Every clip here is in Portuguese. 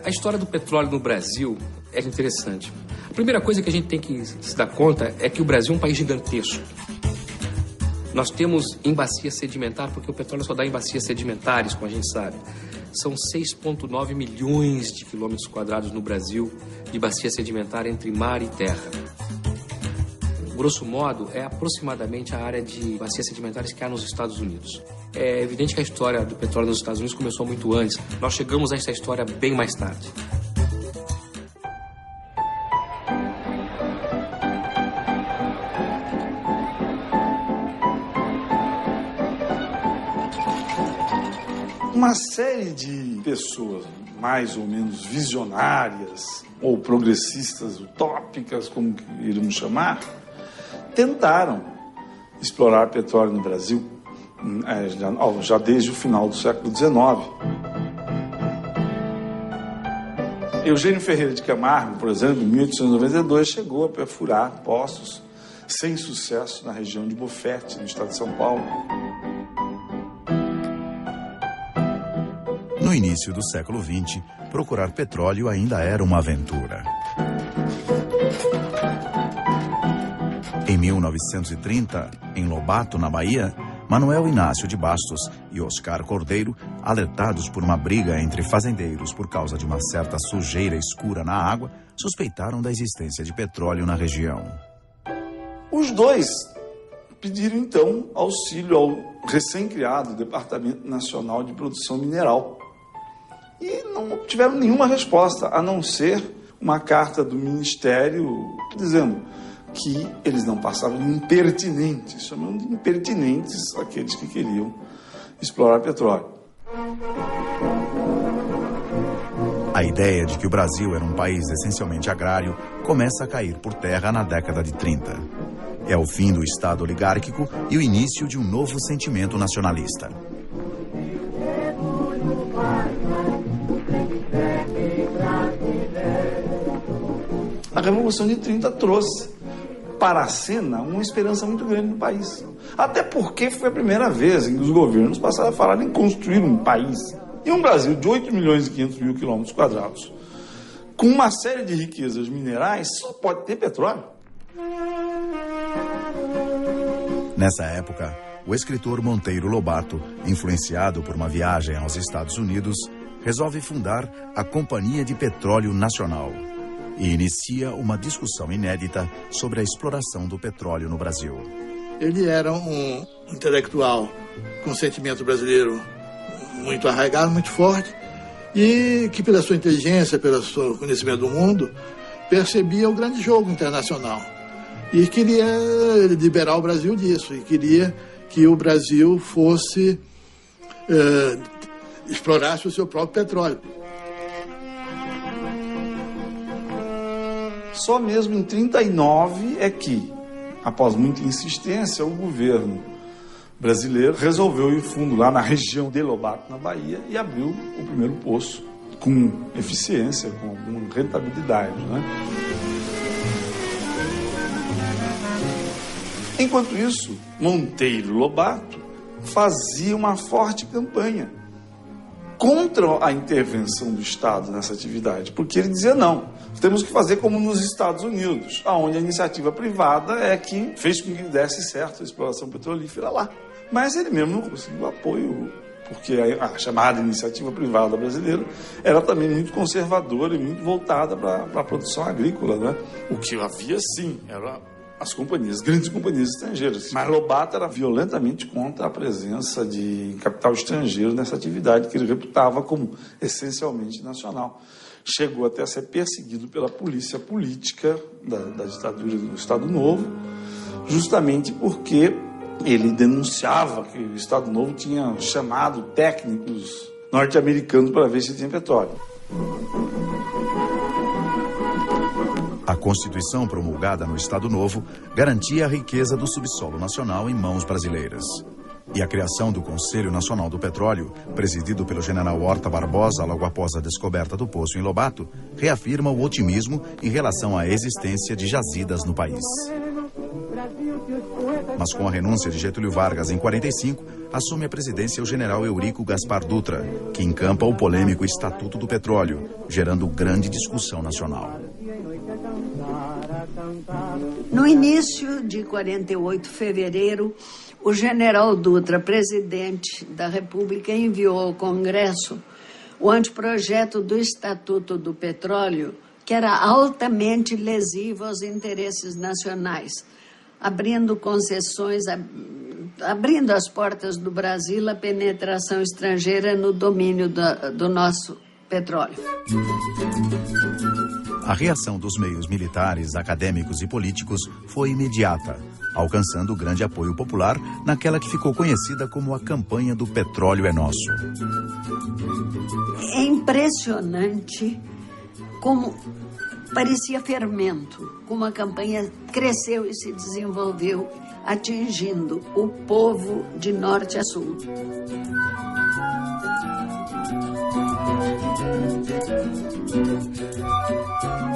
A história do petróleo no Brasil é interessante. A primeira coisa que a gente tem que se dar conta é que o Brasil é um país gigantesco. Nós temos em bacia sedimentar, porque o petróleo só dá em bacias sedimentares, como a gente sabe. São 6,9 milhões de quilômetros quadrados no Brasil de bacia sedimentar entre mar e terra. Grosso modo, é aproximadamente a área de bacias sedimentares que há nos Estados Unidos. É evidente que a história do petróleo nos Estados Unidos começou muito antes. Nós chegamos a essa história bem mais tarde. Uma série de pessoas mais ou menos visionárias ou progressistas, utópicas, como iremos chamar, tentaram explorar petróleo no Brasil já desde o final do século XIX. Eugênio Ferreira de Camargo, por exemplo, em 1892, chegou a perfurar poços sem sucesso na região de Bofete, no estado de São Paulo. No início do século XX, procurar petróleo ainda era uma aventura. Em 1930, em Lobato, na Bahia, Manuel Inácio de Bastos e Oscar Cordeiro, alertados por uma briga entre fazendeiros por causa de uma certa sujeira escura na água, suspeitaram da existência de petróleo na região. Os dois pediram, então, auxílio ao recém-criado Departamento Nacional de Produção Mineral. E não obtiveram nenhuma resposta, a não ser uma carta do Ministério dizendo que eles não passavam de impertinentes, chamando de impertinentes aqueles que queriam explorar petróleo. A ideia de que o Brasil era um país essencialmente agrário começa a cair por terra na década de 30. É o fim do Estado oligárquico e o início de um novo sentimento nacionalista. A Revolução de 30 trouxe para a cena uma esperança muito grande no país. Até porque foi a primeira vez em que os governos passaram a falar em construir um país. E um Brasil de 8 milhões e 500 mil quilômetros quadrados, com uma série de riquezas minerais, só pode ter petróleo. Nessa época, o escritor Monteiro Lobato, influenciado por uma viagem aos Estados Unidos, resolve fundar a Companhia de Petróleo Nacional e inicia uma discussão inédita sobre a exploração do petróleo no Brasil. Ele era um intelectual com sentimento brasileiro muito arraigado, muito forte, e que pela sua inteligência, pelo seu conhecimento do mundo, percebia o grande jogo internacional. E queria liberar o Brasil disso, e queria que o Brasil fosse, explorasse o seu próprio petróleo. Só mesmo em 1939 é que, após muita insistência, o governo brasileiro resolveu ir fundo lá na região de Lobato, na Bahia, e abriu o primeiro poço com eficiência, com alguma rentabilidade, né? Enquanto isso, Monteiro Lobato fazia uma forte campanha contra a intervenção do Estado nessa atividade, porque ele dizia não, temos que fazer como nos Estados Unidos, onde a iniciativa privada é que fez com que desse certo a exploração petrolífera lá. Mas ele mesmo não conseguiu apoio, porque a chamada iniciativa privada brasileira era também muito conservadora e muito voltada para a produção agrícola, né? O que havia sim, era as companhias, grandes companhias estrangeiras. Mas Lobato era violentamente contra a presença de capital estrangeiro nessa atividade que ele reputava como essencialmente nacional. Chegou até a ser perseguido pela polícia política da ditadura do Estado Novo, justamente porque ele denunciava que o Estado Novo tinha chamado técnicos norte-americanos para ver se tinha petróleo. A Constituição promulgada no Estado Novo garantia a riqueza do subsolo nacional em mãos brasileiras. E a criação do Conselho Nacional do Petróleo, presidido pelo general Horta Barbosa logo após a descoberta do poço em Lobato, reafirma o otimismo em relação à existência de jazidas no país. Mas com a renúncia de Getúlio Vargas em 45, assume a presidência o general Eurico Gaspar Dutra, que encampa o polêmico Estatuto do Petróleo, gerando grande discussão nacional. No início de 48, fevereiro, o general Dutra, presidente da República, enviou ao Congresso o anteprojeto do Estatuto do Petróleo, que era altamente lesivo aos interesses nacionais, abrindo concessões, abrindo as portas do Brasil à penetração estrangeira no domínio do nosso petróleo. A reação dos meios militares, acadêmicos e políticos foi imediata, alcançando grande apoio popular naquela que ficou conhecida como a campanha do Petróleo é Nosso. É impressionante como parecia fermento, como a campanha cresceu e se desenvolveu, atingindo o povo de norte a sul.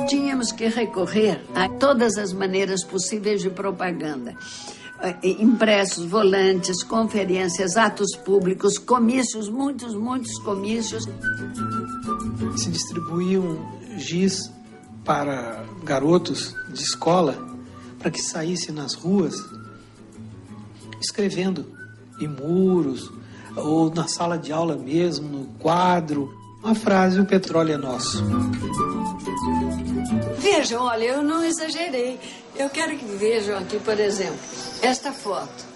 Tínhamos que recorrer a todas as maneiras possíveis de propaganda. Impressos, volantes, conferências, atos públicos, comícios, muitos comícios. Se distribuíam giz para garotos de escola para que saíssem nas ruas escrevendo em muros ou na sala de aula mesmo, no quadro, uma frase: o petróleo é nosso. Vejam, olha, eu não exagerei. Eu quero que vejam aqui, por exemplo, esta foto.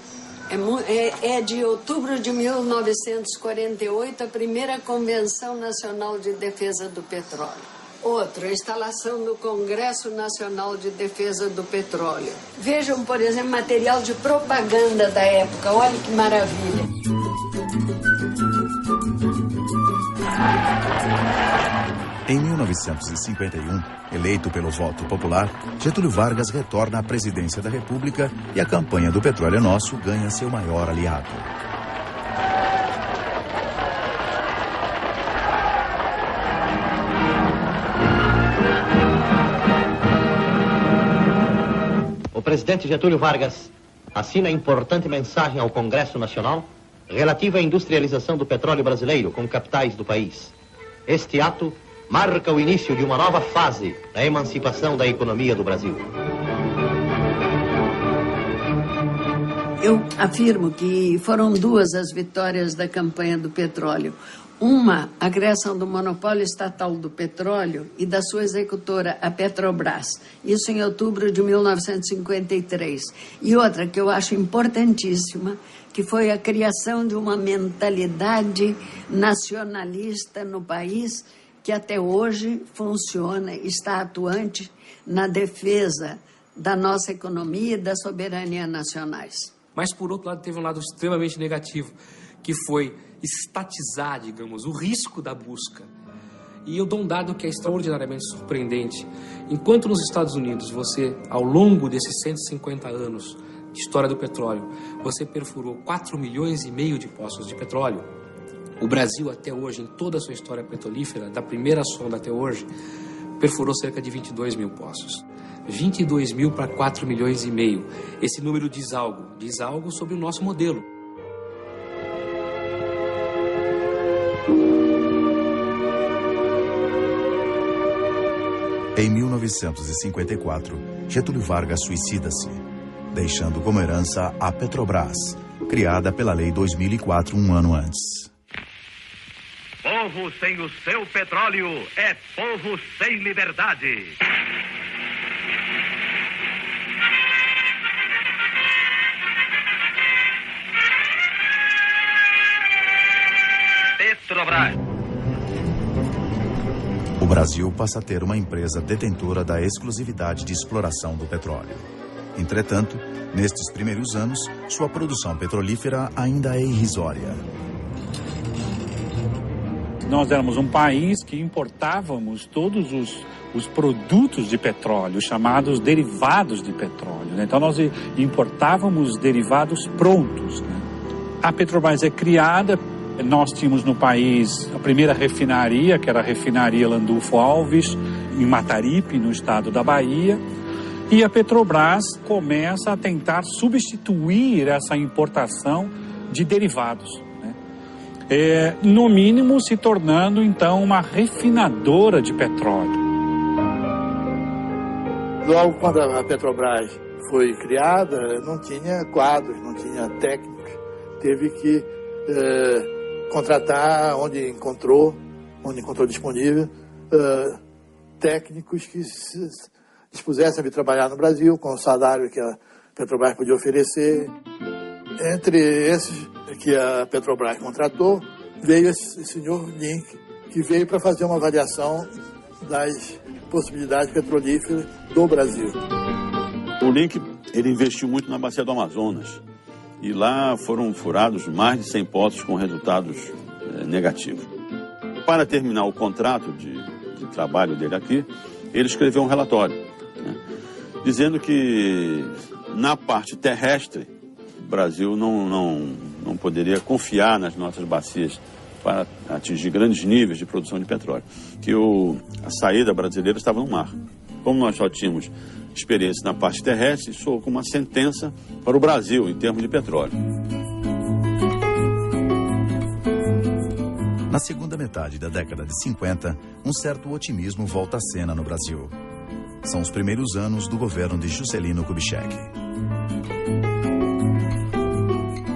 É de outubro de 1948, a primeira Convenção Nacional de Defesa do Petróleo. Outra, a instalação do Congresso Nacional de Defesa do Petróleo. Vejam, por exemplo, material de propaganda da época. Olha que maravilha. Em 1951, eleito pelo voto popular, Getúlio Vargas retorna à presidência da República e a campanha do Petróleo é Nosso ganha seu maior aliado. O presidente Getúlio Vargas assina importante mensagem ao Congresso Nacional relativa à industrialização do petróleo brasileiro com capitais do país. Este ato marca o início de uma nova fase da emancipação da economia do Brasil. Eu afirmo que foram duas as vitórias da campanha do petróleo. Uma, a criação do monopólio estatal do petróleo e da sua executora, a Petrobras. Isso em outubro de 1953. E outra, que eu acho importantíssima, que foi a criação de uma mentalidade nacionalista no país, que até hoje funciona, está atuante na defesa da nossa economia e da soberania nacionais. Mas, por outro lado, teve um lado extremamente negativo, que foi estatizar, digamos, o risco da busca. E eu dou um dado que é extraordinariamente surpreendente. Enquanto nos Estados Unidos, você, ao longo desses 150 anos de história do petróleo, você perfurou 4,5 milhões de poços de petróleo, o Brasil, até hoje, em toda a sua história petrolífera, da primeira sonda até hoje, perfurou cerca de 22 mil poços. 22 mil para 4,5 milhões. Esse número diz algo sobre o nosso modelo. Em 1954, Getúlio Vargas suicida-se, deixando como herança a Petrobras, criada pela Lei 2004, um ano antes. Povo sem o seu petróleo é povo sem liberdade. Petrobras. O Brasil passa a ter uma empresa detentora da exclusividade de exploração do petróleo. Entretanto, nestes primeiros anos, sua produção petrolífera ainda é irrisória. Nós éramos um país que importávamos todos os produtos de petróleo, chamados derivados de petróleo, né? Então nós importávamos derivados prontos, né? A Petrobras é criada, nós tínhamos no país a primeira refinaria, que era a refinaria Landulfo Alves, em Mataripe, no estado da Bahia, e a Petrobras começa a tentar substituir essa importação de derivados, no mínimo se tornando então uma refinadora de petróleo. Logo quando a Petrobras foi criada, não tinha quadros, não tinha técnicos. Teve que contratar onde encontrou disponível técnicos que se dispusessem a vir trabalhar no Brasil com o salário que a Petrobras podia oferecer. Entre esses que a Petrobras contratou, veio esse senhor Link, que veio para fazer uma avaliação das possibilidades petrolíferas do Brasil. O Link, ele investiu muito na bacia do Amazonas e lá foram furados mais de 100 poços com resultados negativos. Para terminar o contrato de trabalho dele aqui, ele escreveu um relatório, né, dizendo que na parte terrestre o Brasil não poderia confiar nas nossas bacias para atingir grandes níveis de produção de petróleo, que a saída brasileira estava no mar. Como nós só tínhamos experiência na parte terrestre, soou como uma sentença para o Brasil em termos de petróleo. Na segunda metade da década de 50, um certo otimismo volta à cena no Brasil. São os primeiros anos do governo de Juscelino Kubitschek.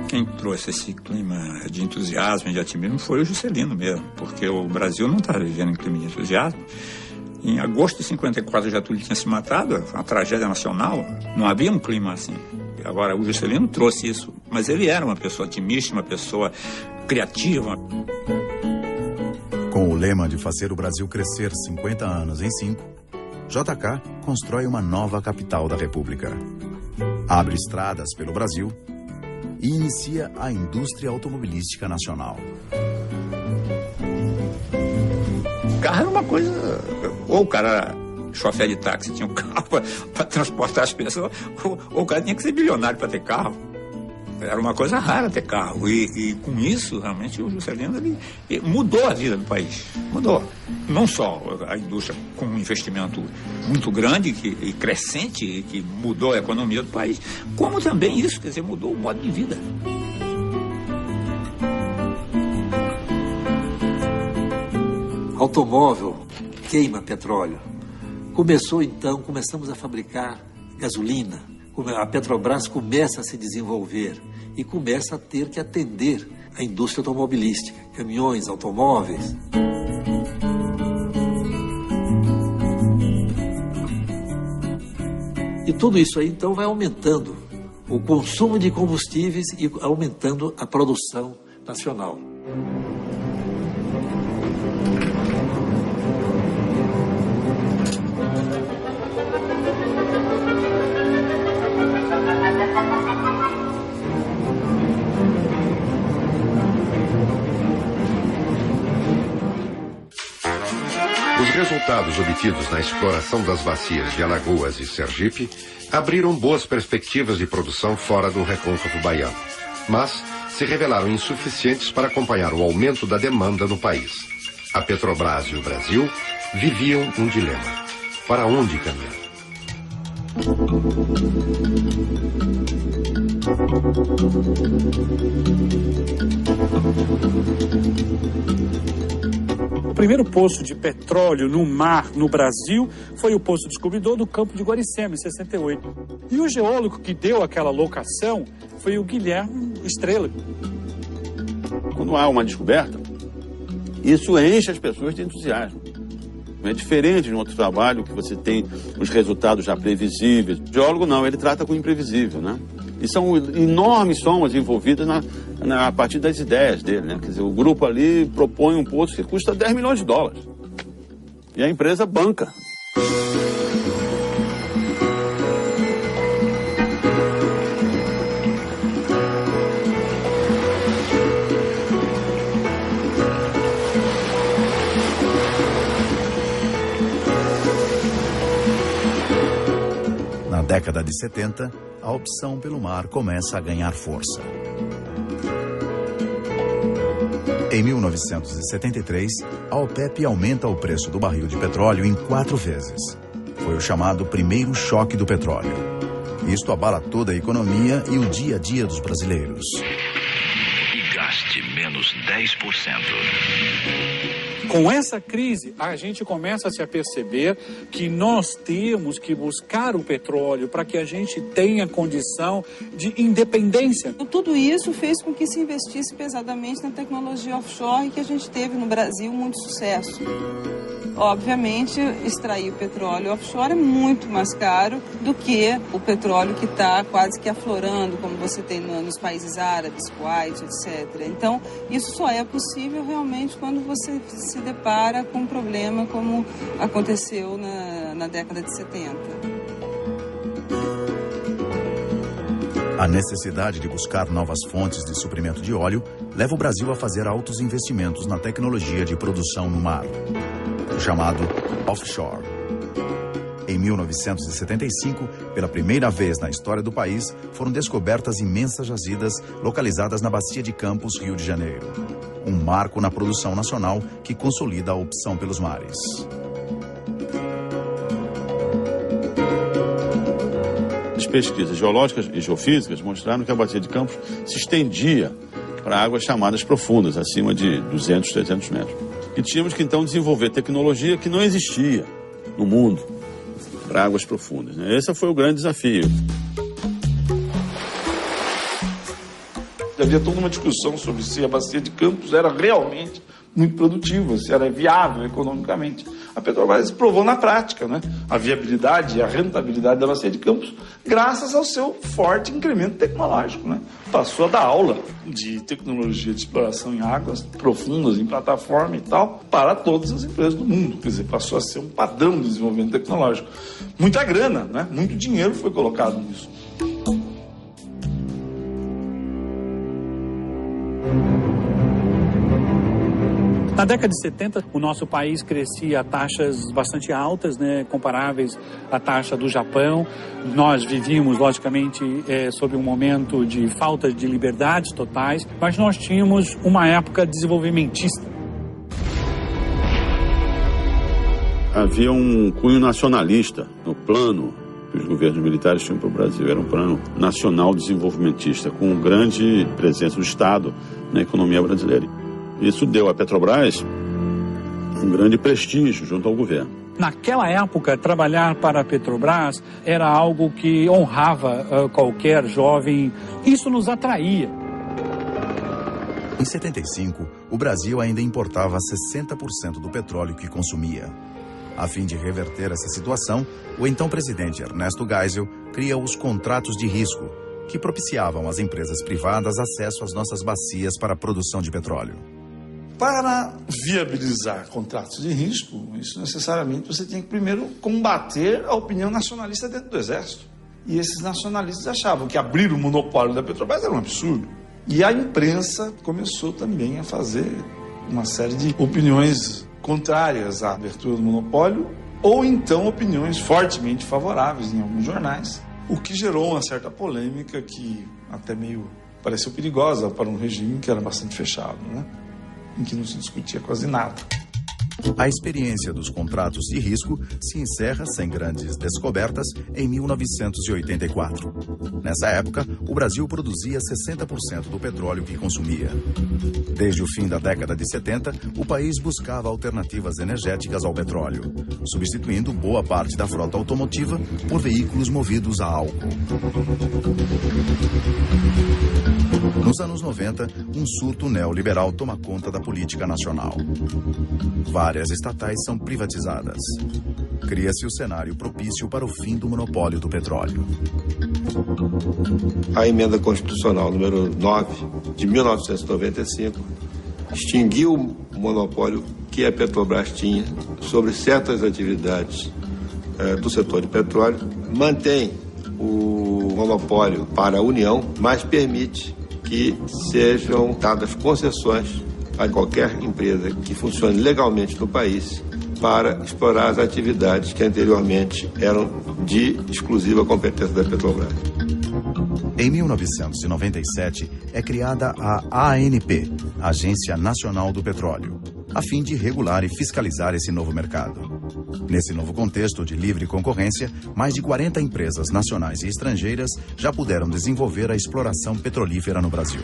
Quem trouxe esse clima de entusiasmo e de otimismo foi o Juscelino mesmo, porque o Brasil não está vivendo em clima de entusiasmo. Em agosto de 54, Getúlio tinha se matado, uma tragédia nacional, não havia um clima assim. Agora, o Juscelino trouxe isso, mas ele era uma pessoa otimista, uma pessoa criativa. Com o lema de fazer o Brasil crescer 50 anos em 5, JK constrói uma nova capital da República. Abre estradas pelo Brasil e inicia a indústria automobilística nacional. O carro era uma coisa... Ou o cara era chofer de táxi, tinha um carro para transportar as pessoas, ou o cara tinha que ser bilionário para ter carro. Era uma coisa rara ter carro. E com isso, realmente, o Juscelino ele mudou a vida do país. Mudou. Não só a indústria com um investimento muito grande e crescente, que mudou a economia do país, como também isso, quer dizer, mudou o modo de vida. Automóvel queima petróleo. Começamos a fabricar gasolina. A Petrobras começa a se desenvolver e começa a ter que atender a indústria automobilística, caminhões, automóveis. E tudo isso aí, então, vai aumentando o consumo de combustíveis e aumentando a produção nacional. Os resultados obtidos na exploração das bacias de Alagoas e Sergipe abriram boas perspectivas de produção fora do recôncavo baiano, mas se revelaram insuficientes para acompanhar o aumento da demanda no país. A Petrobras e o Brasil viviam um dilema. Para onde caminhar? O primeiro poço de petróleo no mar no Brasil foi o poço descobridor do Campo de Guaricema, em 68. E o geólogo que deu aquela locação foi o Guilherme Estrela. Quando há uma descoberta, isso enche as pessoas de entusiasmo. É diferente de um outro trabalho que você tem os resultados já previsíveis. O geólogo não, ele trata com o imprevisível, né? E são enormes somas envolvidas a partir das ideias dele, né? Quer dizer, o grupo ali propõe um poço que custa 10 milhões de dólares. E a empresa banca. década de 70, a opção pelo mar começa a ganhar força. Em 1973, a OPEP aumenta o preço do barril de petróleo em 4 vezes. Foi o chamado primeiro choque do petróleo. Isto abala toda a economia e o dia a dia dos brasileiros. E gaste menos 10%. Com essa crise, a gente começa a se aperceber que nós temos que buscar o petróleo para que a gente tenha condição de independência. Tudo isso fez com que se investisse pesadamente na tecnologia offshore e que a gente teve no Brasil muito sucesso. Obviamente, extrair o petróleo offshore é muito mais caro do que o petróleo que está quase que aflorando, como você tem nos países árabes, Kuwait, etc. Então, isso só é possível realmente quando você se depara com um problema como aconteceu na década de 70. A necessidade de buscar novas fontes de suprimento de óleo leva o Brasil a fazer altos investimentos na tecnologia de produção no mar, chamado offshore. Em 1975, pela primeira vez na história do país, foram descobertas imensas jazidas localizadas na Bacia de Campos, Rio de Janeiro. Um marco na produção nacional que consolida a opção pelos mares. As pesquisas geológicas e geofísicas mostraram que a Bacia de Campos se estendia para águas chamadas profundas, acima de 200, 300 metros. E tínhamos que então desenvolver tecnologia que não existia no mundo para águas profundas, né? Esse foi o grande desafio. Havia toda uma discussão sobre se a Bacia de Campos era realmente muito produtiva, se era viável economicamente. A Petrobras provou na prática, né, a viabilidade e a rentabilidade da Bacia de Campos graças ao seu forte incremento tecnológico, né? Passou a dar aula de tecnologia de exploração em águas profundas, em plataforma e tal, para todas as empresas do mundo. Quer dizer, passou a ser um padrão de desenvolvimento tecnológico. Muita grana, né? Muito dinheiro foi colocado nisso. Na década de 70, o nosso país crescia a taxas bastante altas, né, comparáveis à taxa do Japão. Nós vivíamos, logicamente, sob um momento de falta de liberdades totais, mas nós tínhamos uma época desenvolvimentista. Havia um cunho nacionalista no plano que os governos militares tinham para o Brasil. Era um plano nacional desenvolvimentista, com grande presença do Estado na economia brasileira. Isso deu à Petrobras um grande prestígio junto ao governo. Naquela época, trabalhar para a Petrobras era algo que honrava qualquer jovem. Isso nos atraía. Em 75, o Brasil ainda importava 60% do petróleo que consumia. A fim de reverter essa situação, o então presidente Ernesto Geisel cria os contratos de risco, que propiciavam às empresas privadas acesso às nossas bacias para a produção de petróleo. Para viabilizar contratos de risco, isso necessariamente você tem que primeiro combater a opinião nacionalista dentro do Exército. E esses nacionalistas achavam que abrir o monopólio da Petrobras era um absurdo. E a imprensa começou também a fazer uma série de opiniões contrárias à abertura do monopólio, ou então opiniões fortemente favoráveis em alguns jornais, o que gerou uma certa polêmica que até meio pareceu perigosa para um regime que era bastante fechado, né? Em que não se discutia quase nada. A experiência dos contratos de risco se encerra sem grandes descobertas em 1984. Nessa época, o Brasil produzia 60% do petróleo que consumia. Desde o fim da década de 70, o país buscava alternativas energéticas ao petróleo, substituindo boa parte da frota automotiva por veículos movidos a álcool. Nos anos 90, um surto neoliberal toma conta da política nacional. Várias estatais são privatizadas. Cria-se o cenário propício para o fim do monopólio do petróleo. A emenda constitucional número 9 de 1995 extinguiu o monopólio que a Petrobras tinha sobre certas atividades do setor de petróleo, mantém o monopólio para a União, mas permite que sejam dadas concessões a qualquer empresa que funcione legalmente no país para explorar as atividades que anteriormente eram de exclusiva competência da Petrobras. Em 1997, é criada a ANP, Agência Nacional do Petróleo, a fim de regular e fiscalizar esse novo mercado. Nesse novo contexto de livre concorrência, mais de 40 empresas nacionais e estrangeiras já puderam desenvolver a exploração petrolífera no Brasil.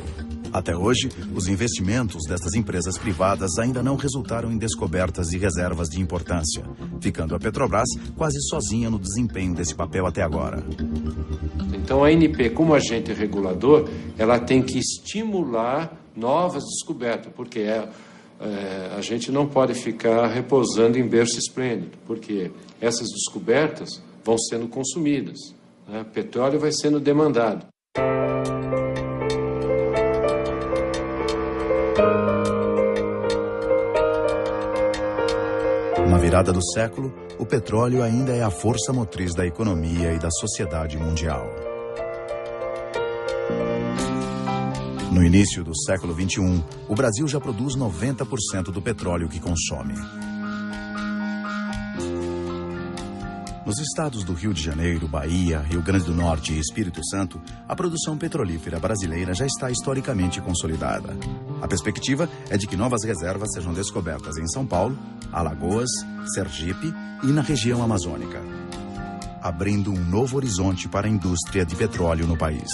Até hoje, os investimentos destas empresas privadas ainda não resultaram em descobertas de reservas de importância, ficando a Petrobras quase sozinha no desempenho desse papel até agora. Então a ANP, como agente regulador, ela tem que estimular novas descobertas, porque a gente não pode ficar repousando em berço esplêndido, porque essas descobertas vão sendo consumidas, né? Petróleo vai sendo demandado. Na virada do século, o petróleo ainda é a força motriz da economia e da sociedade mundial. No início do século XXI, o Brasil já produz 90% do petróleo que consome. Nos estados do Rio de Janeiro, Bahia, Rio Grande do Norte e Espírito Santo, a produção petrolífera brasileira já está historicamente consolidada. A perspectiva é de que novas reservas sejam descobertas em São Paulo, Alagoas, Sergipe e na região amazônica, abrindo um novo horizonte para a indústria de petróleo no país.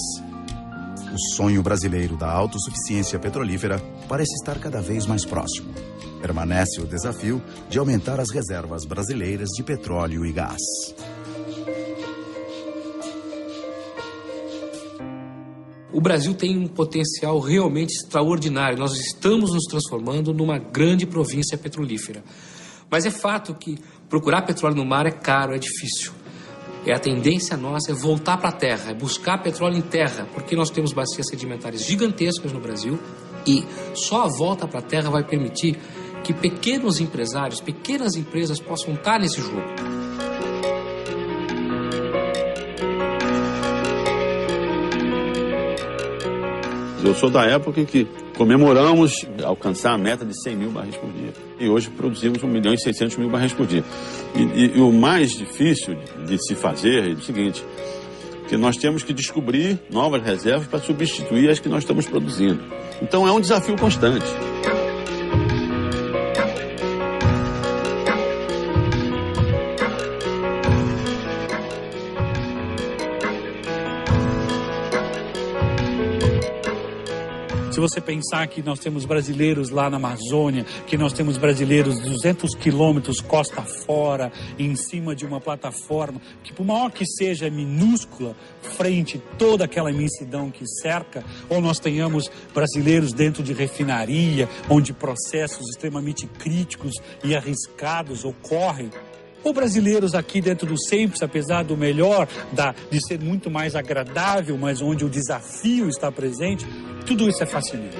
O sonho brasileiro da autossuficiência petrolífera parece estar cada vez mais próximo. Permanece o desafio de aumentar as reservas brasileiras de petróleo e gás. O Brasil tem um potencial realmente extraordinário. Nós estamos nos transformando numa grande província petrolífera. Mas é fato que procurar petróleo no mar é caro, é difícil. A tendência nossa é voltar para a terra, é buscar petróleo em terra, porque nós temos bacias sedimentares gigantescas no Brasil e só a volta para a terra vai permitir que pequenos empresários, pequenas empresas possam estar nesse jogo. Eu sou da época em que comemoramos alcançar a meta de 100 mil barris por dia. E hoje produzimos 1.600.000 barris por dia. E o mais difícil de se fazer é o seguinte, que nós temos que descobrir novas reservas para substituir as que nós estamos produzindo. Então é um desafio constante. Se você pensar que nós temos brasileiros lá na Amazônia, que nós temos brasileiros 200 quilômetros costa fora, em cima de uma plataforma, que por maior que seja, é minúscula, frente a toda aquela imensidão que cerca, ou nós tenhamos brasileiros dentro de refinaria, onde processos extremamente críticos e arriscados ocorrem, ou brasileiros aqui dentro do Simples, apesar do melhor, de ser muito mais agradável, mas onde o desafio está presente, tudo isso é fascinante.